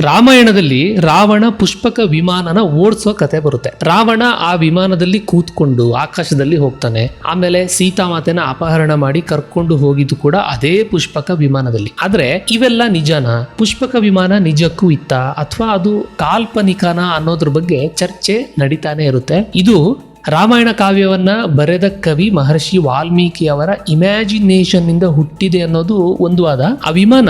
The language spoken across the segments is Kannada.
ರಾಮಾಯಣದಲ್ಲಿ ರಾವಣ ಪುಷ್ಪಕ ವಿಮಾನನ ಓಡಿಸೋ ಕತೆ ಬರುತ್ತೆ. ರಾವಣ ಆ ವಿಮಾನದಲ್ಲಿ ಕೂತ್ಕೊಂಡು ಆಕಾಶದಲ್ಲಿ ಹೋಗ್ತಾನೆ. ಆಮೇಲೆ ಸೀತಾಮಾತೆನ ಅಪಹರಣ ಮಾಡಿ ಕರ್ಕೊಂಡು ಹೋಗಿದ್ದು ಕೂಡ ಅದೇ ಪುಷ್ಪಕ ವಿಮಾನದಲ್ಲಿ. ಆದ್ರೆ ಇವೆಲ್ಲ ನಿಜನಾ? ಪುಷ್ಪಕ ವಿಮಾನ ನಿಜಕ್ಕೂ ಇತ್ತ ಅಥವಾ ಅದು ಕಾಲ್ಪನಿಕನ ಅನ್ನೋದ್ರ ಬಗ್ಗೆ ಚರ್ಚೆ ನಡೀತಾನೆ ಇರುತ್ತೆ. ಇದು ರಾಮಾಯಣ ಕಾವ್ಯವನ್ನ ಬರೆದ ಕವಿ ಮಹರ್ಷಿ ವಾಲ್ಮೀಕಿ ಅವರ ಇಮ್ಯಾಜಿನೇಷನ್ ಇಂದ ಹುಟ್ಟಿದೆ ಅನ್ನೋದು ಒಂದು ವಾದ. ಆ ವಿಮಾನ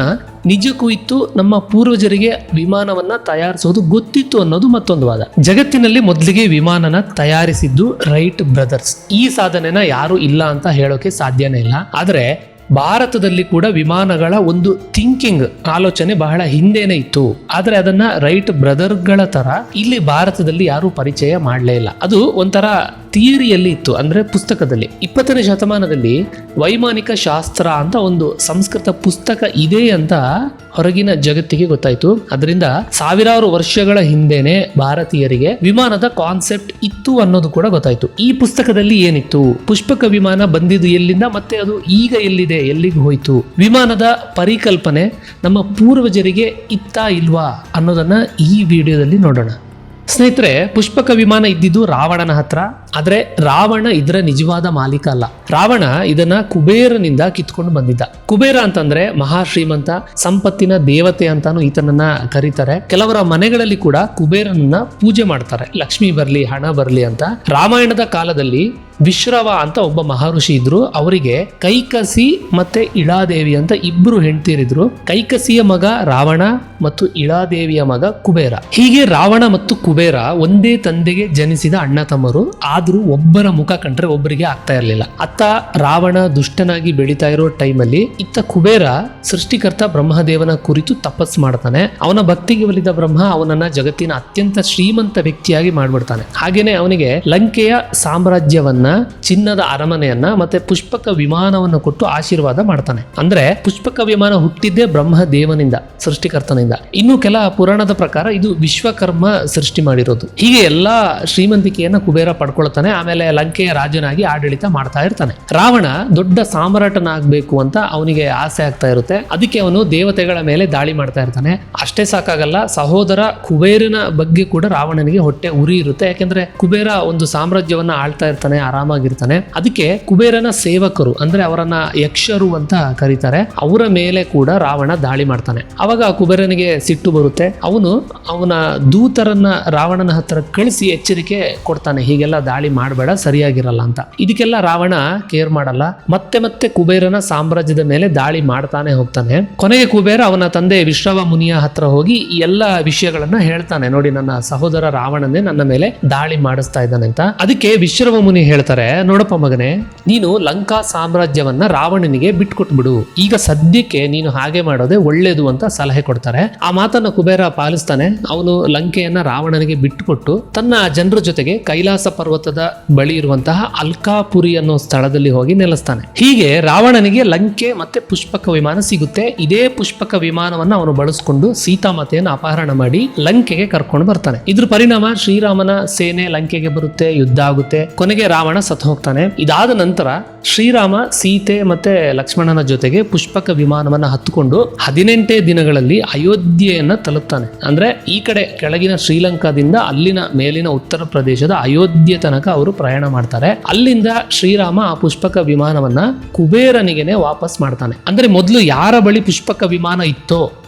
ನಿಜಕ್ಕೂ ಇತ್ತು, ನಮ್ಮ ಪೂರ್ವಜರಿಗೆ ವಿಮಾನವನ್ನ ತಯಾರಿಸೋದು ಗೊತ್ತಿತ್ತು ಅನ್ನೋದು ಮತ್ತೊಂದು ವಾದ. ಜಗತ್ತಿನಲ್ಲಿ ಮೊದಲಿಗೆ ವಿಮಾನನ ತಯಾರಿಸಿದ್ದು ರೈಟ್ ಬ್ರದರ್ಸ್. ಈ ಸಾಧನೆನ ಯಾರು ಇಲ್ಲ ಅಂತ ಹೇಳೋಕೆ ಸಾಧ್ಯನೇ ಇಲ್ಲ. ಆದ್ರೆ ಭಾರತದಲ್ಲಿ ಕೂಡ ವಿಮಾನಗಳ ಒಂದು ಥಿಂಕಿಂಗ್ ಆಲೋಚನೆ ಬಹಳ ಹಿಂದೆನೆ ಇತ್ತು. ಆದ್ರೆ ಅದನ್ನ ರೈಟ್ ಬ್ರದರ್ಗಳ ತರ ಇಲ್ಲಿ ಭಾರತದಲ್ಲಿ ಯಾರು ಪರಿಚಯ ಮಾಡಲೇ ಇಲ್ಲ. ಅದು ಒಂಥರ ಥಿಯರಿಯಲ್ಲಿ ಇತ್ತು, ಅಂದ್ರೆ ಪುಸ್ತಕದಲ್ಲಿ. 20ನೇ ಶತಮಾನದಲ್ಲಿ ವೈಮಾನಿಕ ಶಾಸ್ತ್ರ ಅಂತ ಒಂದು ಸಂಸ್ಕೃತ ಪುಸ್ತಕ ಇದೆ ಅಂತ ಹೊರಗಿನ ಜಗತ್ತಿಗೆ ಗೊತ್ತಾಯ್ತು. ಅದರಿಂದ ಸಾವಿರಾರು ವರ್ಷಗಳ ಹಿಂದೆನೆ ಭಾರತೀಯರಿಗೆ ವಿಮಾನದ ಕಾನ್ಸೆಪ್ಟ್ ಇತ್ತು ಅನ್ನೋದು ಕೂಡ ಗೊತ್ತಾಯ್ತು. ಈ ಪುಸ್ತಕದಲ್ಲಿ ಏನಿತ್ತು, ಪುಷ್ಪಕ ವಿಮಾನ ಬಂದಿದ್ದು ಎಲ್ಲಿಂದ, ಮತ್ತೆ ಅದು ಈಗ ಎಲ್ಲಿದೆ, ಎಲ್ಲಿಗೆ ಹೋಯ್ತು, ವಿಮಾನದ ಪರಿಕಲ್ಪನೆ ನಮ್ಮ ಪೂರ್ವಜರಿಗೆ ಇತ್ತಾ ಇಲ್ವಾ ಅನ್ನೋದನ್ನ ಈ ವಿಡಿಯೋದಲ್ಲಿ ನೋಡೋಣ. ಸ್ನೇಹಿತರೆ, ಪುಷ್ಪಕ ವಿಮಾನ ಇದ್ದಿದ್ದು ರಾವಣನ ಹತ್ರ. ಆದ್ರೆ ರಾವಣ ಇದರ ನಿಜವಾದ ಮಾಲೀಕ ಅಲ್ಲ. ರಾವಣ ಇದನ್ನ ಕುಬೇರನಿಂದ ಕಿತ್ಕೊಂಡು ಬಂದಿದ್ದ. ಕುಬೇರ ಅಂತಂದ್ರೆ ಮಹಾಶ್ರೀಮಂತ, ಸಂಪತ್ತಿನ ದೇವತೆ ಅಂತಾನು ಈತನನ್ನ ಕರೀತಾರೆ. ಕೆಲವರ ಮನೆಗಳಲ್ಲಿ ಕೂಡ ಕುಬೇರನನ್ನ ಪೂಜೆ ಮಾಡ್ತಾರೆ, ಲಕ್ಷ್ಮಿ ಬರ್ಲಿ, ಹಣ ಬರ್ಲಿ ಅಂತ. ರಾಮಾಯಣದ ಕಾಲದಲ್ಲಿ ವಿಶ್ರವ ಅಂತ ಒಬ್ಬ ಮಹರ್ಷಿ ಇದ್ರು. ಅವರಿಗೆ ಕೈಕಸಿ ಮತ್ತೆ ಇಳಾದೇವಿ ಅಂತ ಇಬ್ರು ಹೆಂಡತಿಯರಿದ್ರು. ಕೈಕಸಿಯ ಮಗ ರಾವಣ ಮತ್ತು ಇಳಾದೇವಿಯ ಮಗ ಕುಬೇರ. ಹೀಗೆ ರಾವಣ ಮತ್ತು ಕುಬೇರ ಒಂದೇ ತಂದೆಗೆ ಜನಿಸಿದ ಅಣ್ಣ ತಮ್ಮರು. ಆದ್ರೂ ಒಬ್ಬರ ಮುಖ ಕಂಡ್ರೆ ಒಬ್ಬರಿಗೆ ಆಗ್ತಾ ಇರಲಿಲ್ಲ. ಅತ್ತ ರಾವಣ ದುಷ್ಟನಾಗಿ ಬೆಳೀತಾ ಇರೋ ಟೈಮಲ್ಲಿ ಇತ್ತ ಕುಬೇರ ಸೃಷ್ಟಿಕರ್ತ ಬ್ರಹ್ಮದೇವನ ಕುರಿತು ತಪಸ್ ಮಾಡ್ತಾನೆ. ಅವನ ಭಕ್ತಿಗೆ ಒಲಿದ ಬ್ರಹ್ಮ ಅವನನ್ನ ಜಗತ್ತಿನ ಅತ್ಯಂತ ಶ್ರೀಮಂತ ವ್ಯಕ್ತಿಯಾಗಿ ಮಾಡ್ಬಿಡ್ತಾನೆ. ಹಾಗೇನೆ ಅವನಿಗೆ ಲಂಕೆಯ ಸಾಮ್ರಾಜ್ಯವನ್ನ, ಚಿನ್ನದ ಅರಮನೆಯನ್ನ ಮತ್ತೆ ಪುಷ್ಪಕ ವಿಮಾನವನ್ನು ಕೊಟ್ಟು ಆಶೀರ್ವಾದ ಮಾಡ್ತಾನೆ. ಅಂದ್ರೆ ಪುಷ್ಪಕ ವಿಮಾನ ಹುಟ್ಟಿದ್ದೇ ಬ್ರಹ್ಮದೇವನಿಂದ, ಸೃಷ್ಟಿಕರ್ತನಿಂದ. ಇನ್ನು ಕೆಲ ಪುರಾಣದ ಪ್ರಕಾರ ಇದು ವಿಶ್ವಕರ್ಮ ಸೃಷ್ಟಿ ಮಾಡಿರೋದು. ಹೀಗೆ ಎಲ್ಲಾ ಶ್ರೀಮಂತಿಕೆಯನ್ನ ಕುಬೇರ ಪಡ್ಕೊಳ್ತಾನೆ. ಆಮೇಲೆ ಲಂಕೆಯ ರಾಜನಾಗಿ ಆಡಳಿತ ಮಾಡ್ತಾ ಇರ್ತಾನೆ. ರಾವಣ ದೊಡ್ಡ ಸಾಮ್ರಾಟನಾಗಬೇಕು ಅಂತ ಅವನಿಗೆ ಆಸೆ ಆಗ್ತಾ ಇರುತ್ತೆ. ಅದಕ್ಕೆ ಅವನು ದೇವತೆಗಳ ಮೇಲೆ ದಾಳಿ ಮಾಡ್ತಾ ಇರ್ತಾನೆ. ಅಷ್ಟೇ ಸಾಕಾಗಲ್ಲ, ಸಹೋದರ ಕುಬೇರನ ಬಗ್ಗೆ ಕೂಡ ರಾವಣನಿಗೆ ಹೊಟ್ಟೆ ಉರಿ ಇರುತ್ತೆ. ಯಾಕೆಂದ್ರೆ ಕುಬೇರ ಒಂದು ಸಾಮ್ರಾಜ್ಯವನ್ನ ಆಳ್ತಾ ಇರ್ತಾನೆ, ಆರಾಮಾಗಿರ್ತಾನೆ. ಅದಕ್ಕೆ ಕುಬೇರನ ಸೇವಕರು, ಅಂದ್ರೆ ಅವರನ್ನ ಯಕ್ಷರು ಅಂತ ಕರೀತಾರೆ, ಅವರ ಮೇಲೆ ಕೂಡ ರಾವಣ ದಾಳಿ ಮಾಡ್ತಾನೆ. ಅವಾಗ ಕುಬೇರನಿಗೆ ಸಿಟ್ಟು ಬರುತ್ತೆ. ಅವನ ದೂತರನ್ನ ರಾವಣನ ಹತ್ರ ಕಳಿಸಿ ಎಚ್ಚರಿಕೆ ಕೊಡ್ತಾನೆ, ಹೀಗೆಲ್ಲ ದಾಳಿ ಮಾಡಬೇಡ, ಸರಿಯಾಗಿರಲ್ಲ ಅಂತ. ಇದಕ್ಕೆಲ್ಲ ರಾವಣ ಕೇರ್ ಮಾಡಲ್ಲ. ಮತ್ತೆ ಕುಬೇರನ ಸಾಮ್ರಾಜ್ಯದ ಮೇಲೆ ದಾಳಿ ಮಾಡ್ತಾನೆ ಹೋಗ್ತಾನೆ. ಕೊನೆಗೆ ಕುಬೇರ ಅವನ ತಂದೆ ವಿಶ್ರವ ಮುನಿಯ ಹತ್ರ ಹೋಗಿ ಈ ಎಲ್ಲ ವಿಷಯಗಳನ್ನ ಹೇಳ್ತಾನೆ. ನೋಡಿ, ನನ್ನ ಸಹೋದರ ರಾವಣನೇ ನನ್ನ ಮೇಲೆ ದಾಳಿ ಮಾಡಿಸ್ತಾ ಇದ್ದಾನೆ ಅಂತ. ಅದಕ್ಕೆ ವಿಶ್ರವ ಮುನಿ ಹೇಳ್ತಾರೆ, ನೋಡಪ್ಪ ಮಗನೇ, ನೀನು ಲಂಕಾ ಸಾಮ್ರಾಜ್ಯವನ್ನ ರಾವಣನಿಗೆ ಬಿಟ್ಕೊಟ್ಬಿಡು. ಈಗ ಸದ್ಯಕ್ಕೆ ನೀನು ಹಾಗೆ ಮಾಡೋದೇ ಒಳ್ಳೇದು ಅಂತ ಸಲಹೆ ಕೊಡ್ತಾರೆ. ಆ ಮಾತನ್ನ ಕುಬೇರ ಪಾಲಿಸ್ತಾನೆ. ಅವನು ಲಂಕೆಯನ್ನ ರಾವಣನಿಗೆ ಬಿಟ್ಟುಕೊಟ್ಟು ತನ್ನ ಜನರ ಜೊತೆಗೆ ಕೈಲಾಸ ಪರ್ವತದ ಬಳಿ ಇರುವಂತಹ ಅಲ್ಕಾಪುರಿ ಅನ್ನೋ ಸ್ಥಳದಲ್ಲಿ ಹೋಗಿ ನೆಲೆಸ್ತಾನೆ. ಹೀಗೆ ರಾವಣನಿಗೆ ಲಂಕೆ ಮತ್ತೆ ಪುಷ್ಪಕ ವಿಮಾನ ಸಿಗುತ್ತೆ. ಇದೇ ಪುಷ್ಪಕ ವಿಮಾನವನ್ನ ಅವನು ಬಳಸ್ಕೊಂಡು ಸೀತಾಮಾತೆಯನ್ನು ಅಪಹರಣ ಮಾಡಿ ಲಂಕೆಗೆ ಕರ್ಕೊಂಡು ಬರ್ತಾನೆ. ಇದ್ರ ಪರಿಣಾಮ ಶ್ರೀರಾಮನ ಸೇನೆ ಲಂಕೆಗೆ ಬರುತ್ತೆ, ಯುದ್ಧ ಆಗುತ್ತೆ. ಕೊನೆಗೆ ರಾವಣ ಸತ್ತು ಹೋಗ್ತಾನೆ. ಇದಾದ ನಂತರ ಶ್ರೀರಾಮ ಸೀತೆ ಮತ್ತೆ ಲಕ್ಷ್ಮಣನ ಜೊತೆಗೆ ಪುಷ್ಪಕ ವಿಮಾನವನ್ನ ಹತ್ತುಕೊಂಡು 18 ದಿನಗಳಲ್ಲಿ ಅಯೋಧ್ಯೆಯನ್ನ ತಲುಪ್ತಾನೆ. ಅಂದ್ರೆ ಈ ಕಡೆ ಕೆಳಗಿನ ಶ್ರೀಲಂಕಾದಿಂದ ಅಲ್ಲಿನ ಮೇಲಿನ ಉತ್ತರ ಪ್ರದೇಶದ ಅಯೋಧ್ಯೆ ತನಕ ಅವರು ಪ್ರಯಾಣ ಮಾಡ್ತಾರೆ. ಅಲ್ಲಿಂದ ಶ್ರೀರಾಮ ಆ ಪುಷ್ಪಕ ವಿಮಾನವನ್ನ ಕುಬೇರನಿಗೆನೆ ವಾಪಸ್ ಮಾಡ್ತಾನೆ. ಅಂದ್ರೆ ಮೊದಲು ಯಾರ ಬಳಿ ಪುಷ್ಪಕ ವಿಮಾನ ಇತ್ತೋ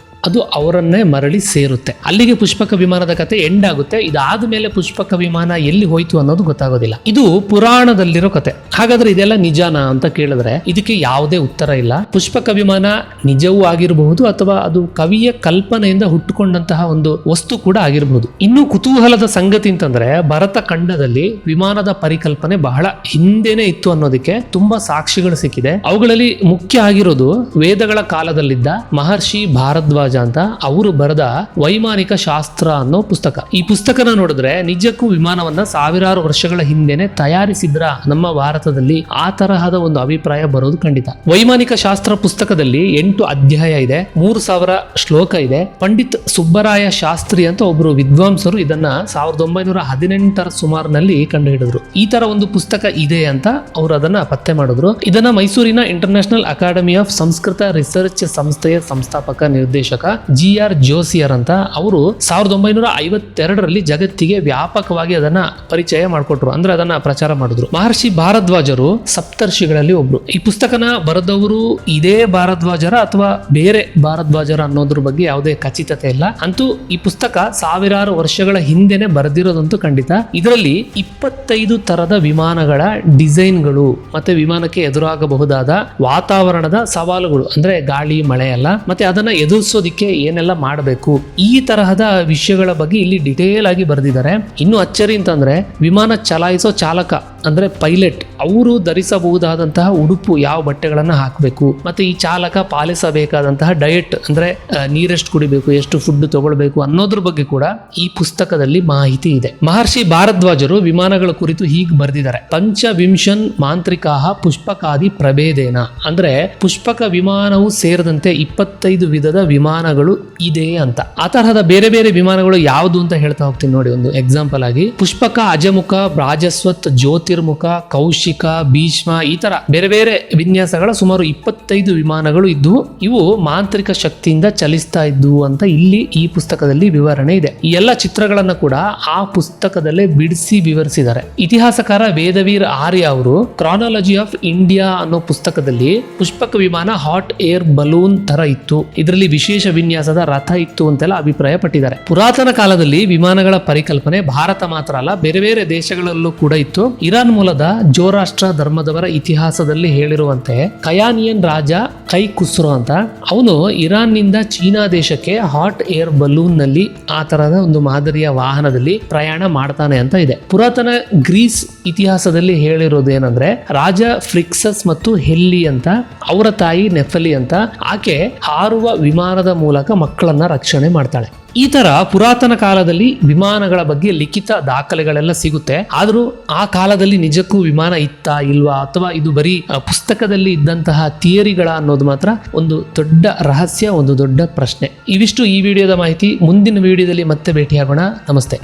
ಅದು ಅವರನ್ನೇ ಮರಳಿ ಸೇರುತ್ತೆ. ಅಲ್ಲಿಗೆ ಪುಷ್ಪಕ ವಿಮಾನದ ಕತೆ ಎಂಡ್ ಆಗುತ್ತೆ. ಇದಾದ ಮೇಲೆ ಪುಷ್ಪಕ ವಿಮಾನ ಎಲ್ಲಿ ಹೋಯ್ತು ಅನ್ನೋದು ಗೊತ್ತಾಗೋದಿಲ್ಲ. ಇದು ಪುರಾಣದಲ್ಲಿರೋ ಕತೆ. ಹಾಗಾದ್ರೆ ಇದೆಲ್ಲ ನಿಜಾನಾ ಅಂತ ಕೇಳಿದ್ರೆ ಇದಕ್ಕೆ ಯಾವುದೇ ಉತ್ತರ ಇಲ್ಲ. ಪುಷ್ಪಕ ವಿಮಾನ ನಿಜವೂ ಆಗಿರಬಹುದು ಅಥವಾ ಅದು ಕವಿಯ ಕಲ್ಪನೆಯಿಂದ ಹುಟ್ಟುಕೊಂಡಂತಹ ಒಂದು ವಸ್ತು ಕೂಡ ಆಗಿರಬಹುದು. ಇನ್ನು ಕುತೂಹಲದ ಸಂಗತಿ ಅಂತಂದ್ರೆ ಭರತ ಖಂಡದಲ್ಲಿ ವಿಮಾನದ ಪರಿಕಲ್ಪನೆ ಬಹಳ ಹಿಂದೆನೆ ಇತ್ತು ಅನ್ನೋದಕ್ಕೆ ತುಂಬಾ ಸಾಕ್ಷಿಗಳು ಸಿಕ್ಕಿದೆ. ಅವುಗಳಲ್ಲಿ ಮುಖ್ಯ ಆಗಿರೋದು ವೇದಗಳ ಕಾಲದಲ್ಲಿದ್ದ ಮಹರ್ಷಿ ಭಾರದ್ವಾಜ ಅಂತ ಅವರು ಬರೆದ ವೈಮಾನಿಕ ಶಾಸ್ತ್ರ ಅನ್ನೋ ಪುಸ್ತಕ. ಈ ಪುಸ್ತಕನ ನೋಡಿದ್ರೆ ನಿಜಕ್ಕೂ ವಿಮಾನವನ್ನ ಸಾವಿರಾರು ವರ್ಷಗಳ ಹಿಂದೆನೆ ತಯಾರಿಸಿದ್ರ ನಮ್ಮ ಭಾರತದಲ್ಲಿ ಆ ತರಹದ ಒಂದು ಅಭಿಪ್ರಾಯ ಬರೋದು ಖಂಡಿತ. ವೈಮಾನಿಕ ಶಾಸ್ತ್ರ ಪುಸ್ತಕದಲ್ಲಿ 8 ಅಧ್ಯಾಯ ಇದೆ, 3000 ಶ್ಲೋಕ ಇದೆ. ಪಂಡಿತ್ ಸುಬ್ಬರಾಯ ಶಾಸ್ತ್ರಿ ಅಂತ ಒಬ್ರು ವಿದ್ವಾಂಸರು ಇದನ್ನ 1918 ಸುಮಾರಿನಲ್ಲಿ ಕಂಡು ಹಿಡಿದ್ರು. ಈ ತರ ಒಂದು ಪುಸ್ತಕ ಇದೆ ಅಂತ ಅವರು ಅದನ್ನ ಪತ್ತೆ ಮಾಡಿದ್ರು. ಇದನ್ನ ಮೈಸೂರಿನ international academy of Sanskrit research ಸಂಸ್ಥೆಯ ಸಂಸ್ಥಾಪಕ ನಿರ್ದೇಶಕ ಸಂಶೋಧಕ GR ಜೋಸಿಯರ್ ಅಂತ ಅವರು 1952ರಲ್ಲಿ ಜಗತ್ತಿಗೆ ವ್ಯಾಪಕವಾಗಿ ಅದನ್ನ ಪರಿಚಯ ಮಾಡಿಕೊಟ್ರು, ಅಂದ್ರೆ ಅದನ್ನ ಪ್ರಚಾರ ಮಾಡಿದ್ರು. ಮಹರ್ಷಿ ಭಾರದ್ವಾಜರು ಸಪ್ತರ್ಷಿಗಳಲ್ಲಿ ಒಬ್ರು. ಈ ಪುಸ್ತಕನ ಬರೆದವರು ಇದೇ ಭಾರದ್ವಾಜರ ಅಥವಾ ಬೇರೆ ಭಾರದ್ವಾಜರ ಅನ್ನೋದ್ರ ಬಗ್ಗೆ ಯಾವುದೇ ಖಚಿತತೆ ಇಲ್ಲ. ಅಂತೂ ಈ ಪುಸ್ತಕ ಸಾವಿರಾರು ವರ್ಷಗಳ ಹಿಂದೆನೆ ಬರೆದಿರೋದಂತೂ ಖಂಡಿತ. ಇದರಲ್ಲಿ 25 ತರದ ವಿಮಾನಗಳ ಡಿಸೈನ್ಗಳು ಮತ್ತೆ ವಿಮಾನಕ್ಕೆ ಎದುರಾಗಬಹುದಾದ ವಾತಾವರಣದ ಸವಾಲುಗಳು, ಅಂದ್ರೆ ಗಾಳಿ ಮಳೆ ಅಲ್ಲ, ಮತ್ತೆ ಅದನ್ನ ಎದುರಿಸೋದಿಕ್ಕೆ ಏನೆಲ್ಲ ಮಾಡಬೇಕು, ಈ ತರಹದ ವಿಷಯಗಳ ಬಗ್ಗೆ ಇಲ್ಲಿ ಡಿಟೇಲ್ ಆಗಿ ಬರೆದಿದ್ದಾರೆ. ಇನ್ನು ಅಚ್ಚರಿ ಅಂತಂದ್ರೆ ವಿಮಾನ ಚಲಾಯಿಸೋ ಚಾಲಕ ಅಂದ್ರೆ ಪೈಲಟ್ ಅವರು ಧರಿಸಬಹುದಾದಂತಹ ಉಡುಪು, ಯಾವ ಬಟ್ಟೆಗಳನ್ನ ಹಾಕಬೇಕು, ಮತ್ತೆ ಈ ಚಾಲಕ ಪಾಲಿಸಬೇಕಾದಂತಹ ಡಯಟ್ ಅಂದ್ರೆ ನೀರೆಷ್ಟು ಕುಡಿಬೇಕು, ಎಷ್ಟು ಫುಡ್ ತಗೊಳ್ಬೇಕು ಅನ್ನೋದ್ರ ಬಗ್ಗೆ ಕೂಡ ಈ ಪುಸ್ತಕದಲ್ಲಿ ಮಾಹಿತಿ ಇದೆ. ಮಹರ್ಷಿ ಭಾರದ್ವಾಜರು ವಿಮಾನಗಳ ಕುರಿತು ಹೀಗೆ ಬರೆದಿದ್ದಾರೆ: ಪಂಚವಿಂಶನ್ ಮಾಂತ್ರಿಕಾಹ ಪುಷ್ಪಕಾದಿ ಪ್ರಭೇದೇನ, ಅಂದ್ರೆ ಪುಷ್ಪಕ ವಿಮಾನವು ಸೇರಿದಂತೆ 25 ವಿಧದ ವಿಮಾನಗಳು ಇದೆ ಅಂತ. ಆ ತರಹದ ಬೇರೆ ಬೇರೆ ವಿಮಾನಗಳು ಯಾವುದು ಅಂತ ಹೇಳ್ತಾ ಹೋಗ್ತೀನಿ ನೋಡಿ. ಒಂದು ಎಕ್ಸಾಂಪಲ್ ಆಗಿ ಪುಷ್ಪಕ, ಅಜಮುಖ, ರಾಜಸ್ವತ್, ಜ್ಯೋತಿರ್ಮುಖ, ಕೌಶಿಕ, ಭೀಷ್ಮ, ಈ ತರ ಬೇರೆ ಬೇರೆ ವಿನ್ಯಾಸಗಳ ಸುಮಾರು 25 ವಿಮಾನಗಳು ಇದ್ದು ಇವು ಮಾಂತ್ರಿಕ ಶಕ್ತಿಯಿಂದ ಚಲಿಸ್ತಾ ಇದ್ವು ಅಂತ ಇಲ್ಲಿ ಈ ಪುಸ್ತಕದಲ್ಲಿ ವಿವರಣೆ ಇದೆ. ಈ ಎಲ್ಲ ಚಿತ್ರಗಳನ್ನ ಕೂಡ ಆ ಪುಸ್ತಕದಲ್ಲೇ ಬಿಡಿಸಿ ವಿವರಿಸಿದ್ದಾರೆ. ಇತಿಹಾಸಕಾರ ವೇದವೀರ್ ಆರ್ಯ ಅವರು ಕ್ರಾನಾಲಜಿ ಆಫ್ ಇಂಡಿಯಾ ಅನ್ನೋ ಪುಸ್ತಕದಲ್ಲಿ ಪುಷ್ಪಕ ವಿಮಾನ ಹಾಟ್ ಏರ್ ಬಲೂನ್ ತರ ಇತ್ತು, ಇದರಲ್ಲಿ ವಿಶೇಷ ವಿನ್ಯಾಸದ ರಥ ಇತ್ತು ಅಂತೆಲ್ಲ ಅಭಿಪ್ರಾಯ ಪಟ್ಟಿದ್ದಾರೆ. ಪುರಾತನ ಕಾಲದಲ್ಲಿ ವಿಮಾನಗಳ ಪರಿಕಲ್ಪನೆ ಭಾರತ ಮಾತ್ರ ಅಲ್ಲ, ಬೇರೆ ಬೇರೆ ದೇಶಗಳಲ್ಲೂ ಕೂಡ ಇತ್ತು. ಇರಾನ್ ಮೂಲದ ಜೋರಾಷ್ಟ್ರ ಧರ್ಮದವರ ಇತಿಹಾಸದಲ್ಲಿ ಹೇಳಿರುವಂತೆ ಕಯಾನಿಯನ್ ರಾಜ ಕೈ ಕುಸ್ರೋ ಅಂತ ಅವನು ಇರಾನ್ ನಿಂದ ಚೀನಾ ದೇಶಕ್ಕೆ ಹಾಟ್ ಏರ್ ಬಲೂನ್ ನಲ್ಲಿ ಆ ತರಹದ ಒಂದು ಮಾದರಿಯ ವಾಹನದಲ್ಲಿ ಪ್ರಯಾಣ ಮಾಡ್ತಾನೆ ಅಂತ ಇದೆ. ಪುರಾತನ ಗ್ರೀಸ್ ಇತಿಹಾಸದಲ್ಲಿ ಹೇಳಿರೋದು ಏನಂದ್ರೆ ರಾಜ ಫ್ರಿಕ್ಸಸ್ ಮತ್ತು ಹೆಲ್ಲಿ ಅಂತ ಅವರ ತಾಯಿ ನೆಫಲಿ ಅಂತ ಆಕೆ ಹಾರುವ ವಿಮಾನದ ಮೂಲಕ ಮಕ್ಕಳನ್ನ ರಕ್ಷಣೆ ಮಾಡ್ತಾಳೆ. ಈ ತರ ಪುರಾತನ ಕಾಲದಲ್ಲಿ ವಿಮಾನಗಳ ಬಗ್ಗೆ ಲಿಖಿತ ದಾಖಲೆಗಳೆಲ್ಲ ಸಿಗುತ್ತೆ. ಆದರೂ ಆ ಕಾಲದಲ್ಲಿ ನಿಜಕ್ಕೂ ವಿಮಾನ ಇತ್ತಾ ಇಲ್ವಾ, ಅಥವಾ ಇದು ಬರೀ ಪುಸ್ತಕದಲ್ಲಿ ಇದ್ದಂತಹ ಥಿಯರಿಗಳ ಅನ್ನೋದು ಮಾತ್ರ ಒಂದು ದೊಡ್ಡ ರಹಸ್ಯ, ಒಂದು ದೊಡ್ಡ ಪ್ರಶ್ನೆ. ಇವಿಷ್ಟು ಈ ವಿಡಿಯೋದ ಮಾಹಿತಿ. ಮುಂದಿನ ವಿಡಿಯೋದಲ್ಲಿ ಮತ್ತೆ ಭೇಟಿಯಾಗೋಣ. ನಮಸ್ತೆ.